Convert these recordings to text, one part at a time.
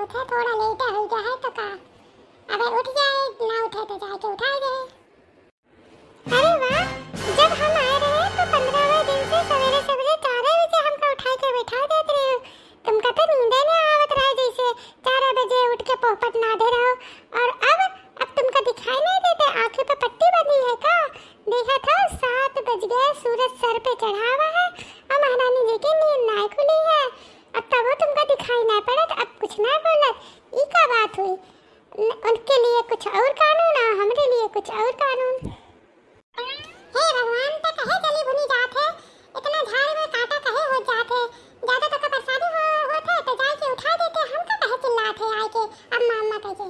उठे, थोड़ा लेट हो गया है तो का अबे उठ जाए, ना उठे तो जाके उठाए गए। अरे वाह, जब हम आए रहे तो 15वें दिन से सवेरे सवेरे 4 बजे हमको उठा के बैठा देते रहे। तुमका तो नींद नहीं आवत रहा, जैसे 4 बजे उठ के पोपट ना दे रहो। और अब तुमका दिखाई नहीं देते, आंखें पे पट्टी बंधी है का? देखा था 7 बज गए, सूरज सर पे चढ़ा हुआ है और महारानी जी की नींद ना खुली है। अब तब वो तुमका दिखाई ना पड़त, अब कुछ ना बोलत। ई का बात हुई? उनके लिए कुछ और कानून और हमारे लिए कुछ और कानून। हे भगवान, तो कहे जली भुनी जात है, इतना झाड़ में कांटा कहे हो जात है। ज्यादा तो परेशानी होते तो जाके उठा देते, हम तो कहे चिल्लात है आके अम्मा अम्मा कहे।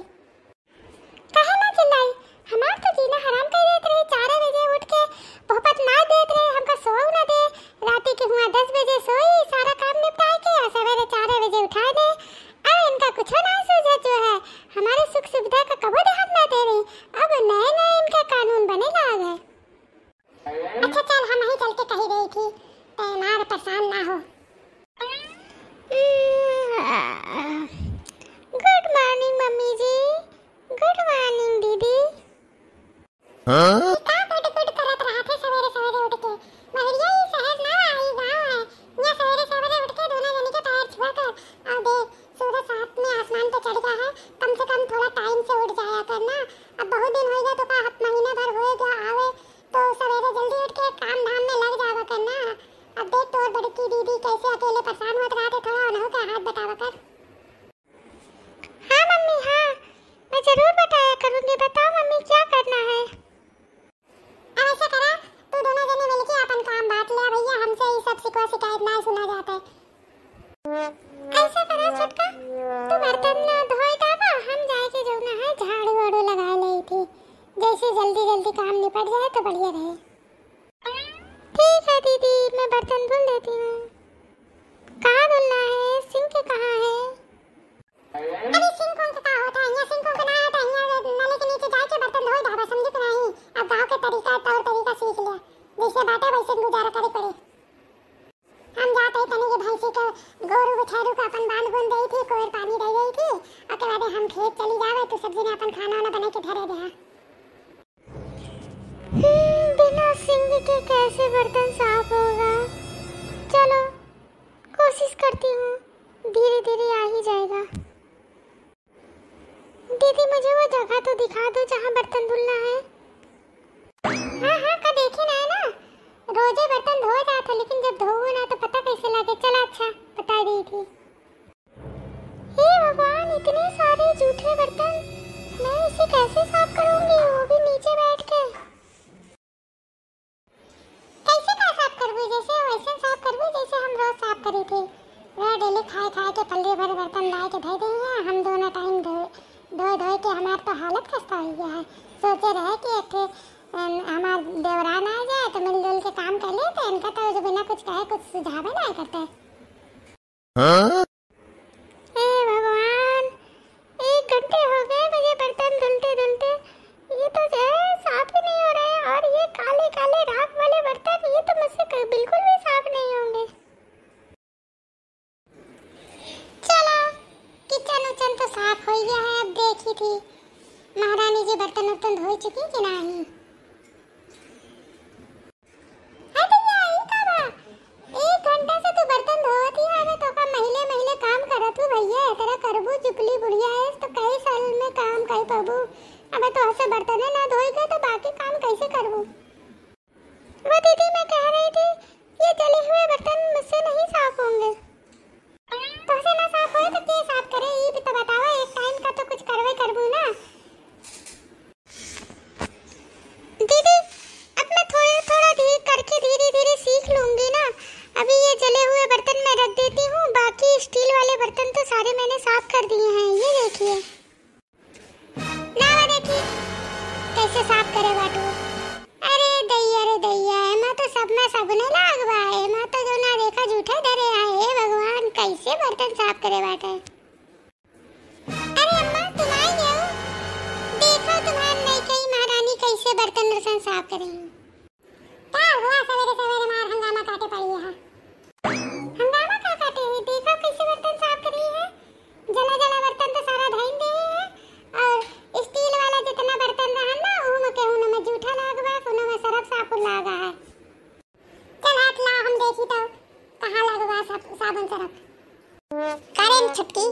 कहे ना चिल्लाई, हमार तो जीना हराम कर देत रहे। 4 बजे उठ के पोपट ना देत रहे, हमका सोओ ना दे। रात के हुआ 10 बजे सोई, सारा काम निपटाए के और सवेरे 4 बजे उठा दे। अब इनका कुछ ना सूझे, जो है हमारे सुख सुविधा का कबो ध्यान ना दे रही। अब नए नए इनका कानून बने लाग है। अच्छा चल, हम ही चल के कही रही थी तो मार परेशान ना हो। गुड मॉर्निंग मम्मी जी। गुड मॉर्निंग दीदी। हाँ? गुड करत रहा थे सवेरे सवेरे उठ के। मगरिया ये शहर ना आई, गांव है। यहाँ सवेरे सवेरे उठ के दोनों जनी के पैर छुआ कर और देख सूरज साथ में आसमान पे चढ़ गया है। कम से कम थोड़ा टाइम से उठ जाया करना। अब बहुत दिन हो गया तो का महीना भर हो गया आवे तो सवेरे जल्दी उठ के काम धाम में लग जावा करना। अब देख तोर बड़की दीदी कैसे अकेले परेशान होत रहा थे, थोड़ा उन्हों का हाथ बटावा कर। हाँ मम्मी हाँ, मैं जरूर बताया करूँगी। बताओ मम्मी क्या करना है? अब ऐसा करा, तू दोनों जने मिलके अपन काम बांट ले भैया, हमसे ये सब शिकायत ना सुना जाता है। ऐसा करा छुटका, तू बर्तन ना धोए डाबा, हम जाके जो ना है झाड़ू वाड़ू लगा ली थी, जैसे जल्दी जल्दी काम निपट जाए तो बढ़िया रहे। ठीक है दीदी, मैं बर्तन धुल देती हूँ। कहाँ धुलना है? सिंक कहाँ है? अरे सिंक कौन का होता है? यहाँ सिंक का ना होता है, यहाँ नाले के नीचे जाके बर्तन धोए ढाबा, समझ को नहीं? अब गाँव के तरीका तौर तरीका सीख लिया, जैसे बातें वैसे गुजारा करे पड़े। हम जाते ही तने के भैंसी का गोरू बछरू का अपन बांध बुन गई थी, कोर पानी दे गई थी, और के बाद हम खेत चली जावे तो सब्जी ने अपन खाना वाना बना के धरे दे। बिना सिंक के कैसे बर्तन साफ होगा? चलो कोशिश करती हूँ, धीरे धीरे आ ही जाएगा। दीदी मुझे वो जगह तो दिखा दो जहाँ बर्तन धुलना है। हाँ हाँ, का देखे ना है ना, रोजे बर्तन धो जाता, लेकिन जब धोऊं ना तो पता कैसे लगे। चला अच्छा बता दी थी। हे भगवान, इतने सारे जूठे बर्तन, मैं इसे कैसे साफ करूंगी, वो भी नीचे बैठ के? कैसे का साफ करबू? जैसे वैसे साफ करबू जैसे हम रोज साफ करी थी। वह डेली खाए खाए के पल्ले भर बर्तन ला के धो देंगे हम दोनों टाइम धो के हमार तो हालत खस्ता हो गया है। सोचे रहे कि एक हमार देवरान आ जाए तो मिलजुल के काम कर लेते, इनका तो जो बिना कुछ कहे कुछ सुझाव ना करते। हाँ? हे भगवान, 1 घंटे हो गए मुझे बर्तन धुलते धुलते, ये तो जो है साफ ही नहीं हो रहे हैं। और ये काले काले राख वाले बर्तन, ये तो मुझसे बिल्कुल भी साफ नहीं होंगे। चलो किचन उचन तो साफ हो गया है। अब देखी थी महारानी जी बर्तन उर्तन धो चुकी कि नहीं। चुपली बुढ़िया है तो कई साल में काम कई पाबू। अब तो ऐसे बर्तन ना धोएगा तो बाकी काम कैसे करबू? वो दीदी मैं कह रही थी, ये जले हुए बर्तन मुझसे नहीं साफ होंगे। तो से ना साफ होए तो क्या साफ करे, ये भी तो बताओ। एक टाइम का तो कुछ करवे करबू ना दीदी। अब मैं थोड़ा धीरे करके धीरे धीरे सीख लूंगी ना। अभी ये जले हुए बर्तन मैं रख देती हूँ, बाकी स्टील वाले बर्तन तो सारे मैंने साफ कर दिए हैं। ये देखिए ना, देखिए कैसे साफ करे बाटू। अरे दैया मैं तो सब में सबने लागवा है, मैं तो जो ना देखा झूठा डरे आए। हे भगवान, कैसे बर्तन साफ करे बाटे। अरे अम्मा तुम आई हो, देखो तुम्हारी नई कई महारानी कैसे बर्तन साफ करेंगी। क्या हुआ सवेरे सवेरे मार हंगामा काटे पड़ी है? हंगामा क्या काटे हुई? देखो कैसे बर्तन साफ कर रही है। जला जला बर्तन की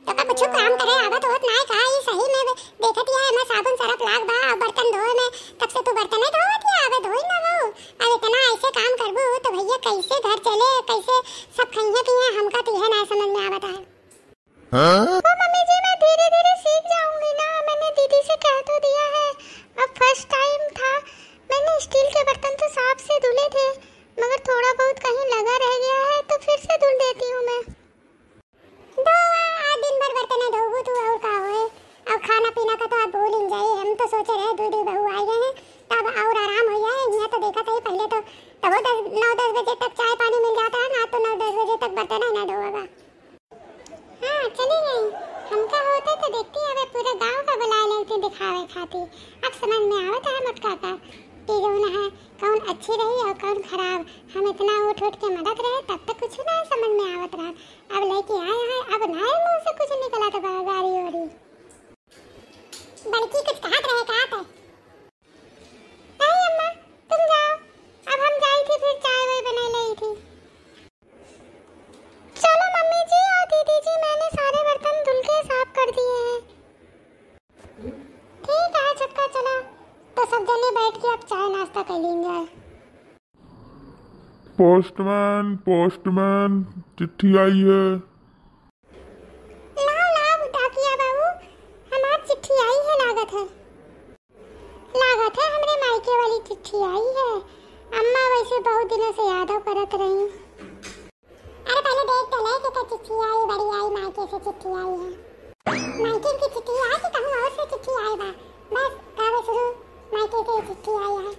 तो का कुछ काम करे आवत होत ना का ई सही में देखत या मैं साबुन सरफ लाग बा बर्तन धोए में तब से तू बर्तन धोवत या आवे धोई ना वो अब इतना ऐसे काम करबो तो भैया कैसे घर चले कैसे सब खइए पिए हमका तो यह ना समझ में आवत है। ओ मम्मी जी मैं धीरे-धीरे सीख जाऊंगी ना, मैंने दीदी से कह तो दिया है। अब फर्स्ट टाइम था, मैंने स्टील के बर्तन तो साफ से धुले थे मगर थोड़ा बहुत कहीं लगा रह गया है तो फिर से धुल देती हूँ मैं। आज दिन भर बर्तन धोबू तू और का होए, अब खाना पीना का तो आप भूल ही जाए। हम तो सोचे रहे दूधी बहू आ गए हैं तब और आराम हो जाए। यहाँ तो देखा था पहले तो तब 9-10 बजे तक चाय पानी मिल जाता है ना, तो 9-10 बजे तक बर्तन ही ना धोएगा। हाँ चली गई, हमका होता तो देखती है पूरे गांव का बुला लेती दिखावे खाती। अब समझ में आवता है मटका का कि जो ना है कौन अच्छी रही और कौन खराब। हम इतना उठ के मदद रहे तब तक कुछ ना समझ में आवत रहा। अब लेके आए हैं, अब ना मुंह से कुछ निकला तो गाड़ी वाड़ी बल्कि कुछ कहत रहे कहत है। नहीं अम्मा तुम जाओ, अब हम जाई थी फिर चाय वही बना ली थी। चलो मम्मी जी और दीदी जी मैंने सारे बर्तन धुल के साफ कर दिए हैं। ठीक है छक्का चला तो सब जने बैठ के अब चाय नाश्ता कर लेंगे। पोस्टमैन पोस्टमैन चिट्ठी आई है। लाओ लाओ डाकिया बाबू हमारी चिट्ठी आई है। लागत है हमरे मायके वाली चिट्ठी आई है। अम्मा वैसे बहुत दिनों से याद करत रही। अरे पहले देख तो ले कि चिट्ठी आई बड़ी आई मायके से चिट्ठी आई है। मायके की चिट्ठी आई कि कहूं और से चिट्ठी आई बा बस कावे शुरू मायके की चिट्ठी आई है।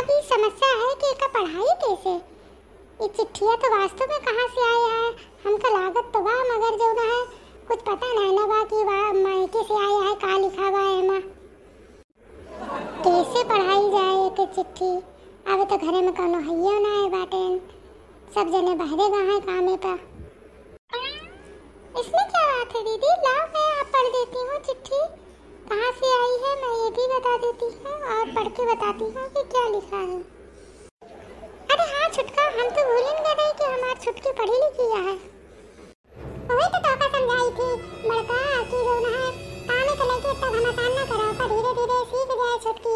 अभी समस्या है कि इसका पढ़ाई कैसे। ये चिट्ठियां तो वास्तव में कहां से आई है हमका लागत तो बा मगर जो ना है कुछ पता नहीं ना बा कि मायके से आया है का लिखा बा एमा कैसे पढ़ाई जाए एक चिट्ठी। अब तो घरे में कोनो हइयो ना है बाटे, सब जने बहरे गए हैं कामे पर। इसमें क्या बात है दीदी, लाओ मैं आप पढ़ देती हूँ चिट्ठी कहाँ से आई है मैं ये भी बता देती हूँ और पढ़ के बताती हूँ कि क्या लिखा है। अरे हाँ छुटका हम तो भूल ही गए कि हमारी छुटकी पढ़ी लिखी है। वही तो तोका समझाई थी बड़का कि जो ना है कामे को लेके तब हम आसान ना करो पर धीरे धीरे सीख जाए छुटकी।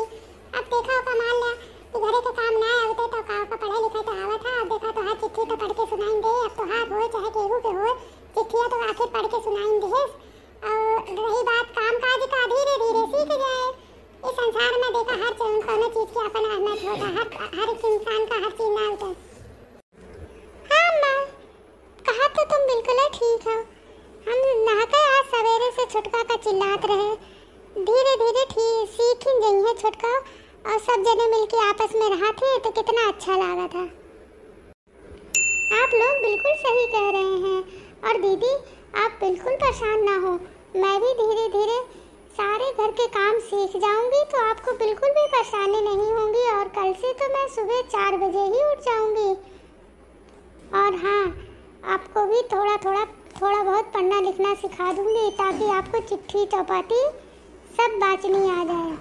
अब देखा का मान लिया कि घरे के काम ना होते तो का पढ़ाई लिखाई तो आवा था। अब देखा तो हाँ चिट्ठी तो पढ़ के सुनाएंगे। अब तो हाथ हो चाहे केहू के हो चिट्ठियाँ तो आखिर पढ़ के सुनाएंगे। और रही बात काम काज का धीरे धीरे सीख जाए। इस संसार में देखा हर कोनो चीज की अपन अहमियत होता, हर एक इंसान का हर चीज ना होता। हाँ माँ कहा तो तुम बिल्कुल ठीक हो। हम नहाकर आज सवेरे से छुटका का चिल्लात रहे, धीरे धीरे ठीक सीख ही गई है छुटका और सब जने मिलके आपस में रहा थे तो कितना अच्छा लगा था। आप लोग बिल्कुल सही कह रहे हैं और दीदी आप बिल्कुल परेशान ना हो, मैं भी धीरे धीरे सारे घर के काम सीख जाऊंगी तो आपको बिल्कुल भी परेशानी नहीं होगी। और कल से तो मैं सुबह 4 बजे ही उठ जाऊंगी। और हाँ आपको भी थोड़ा बहुत पढ़ना लिखना सिखा दूंगी ताकि आपको चिट्ठी चौपाटी सब बाँचनी आ जाए।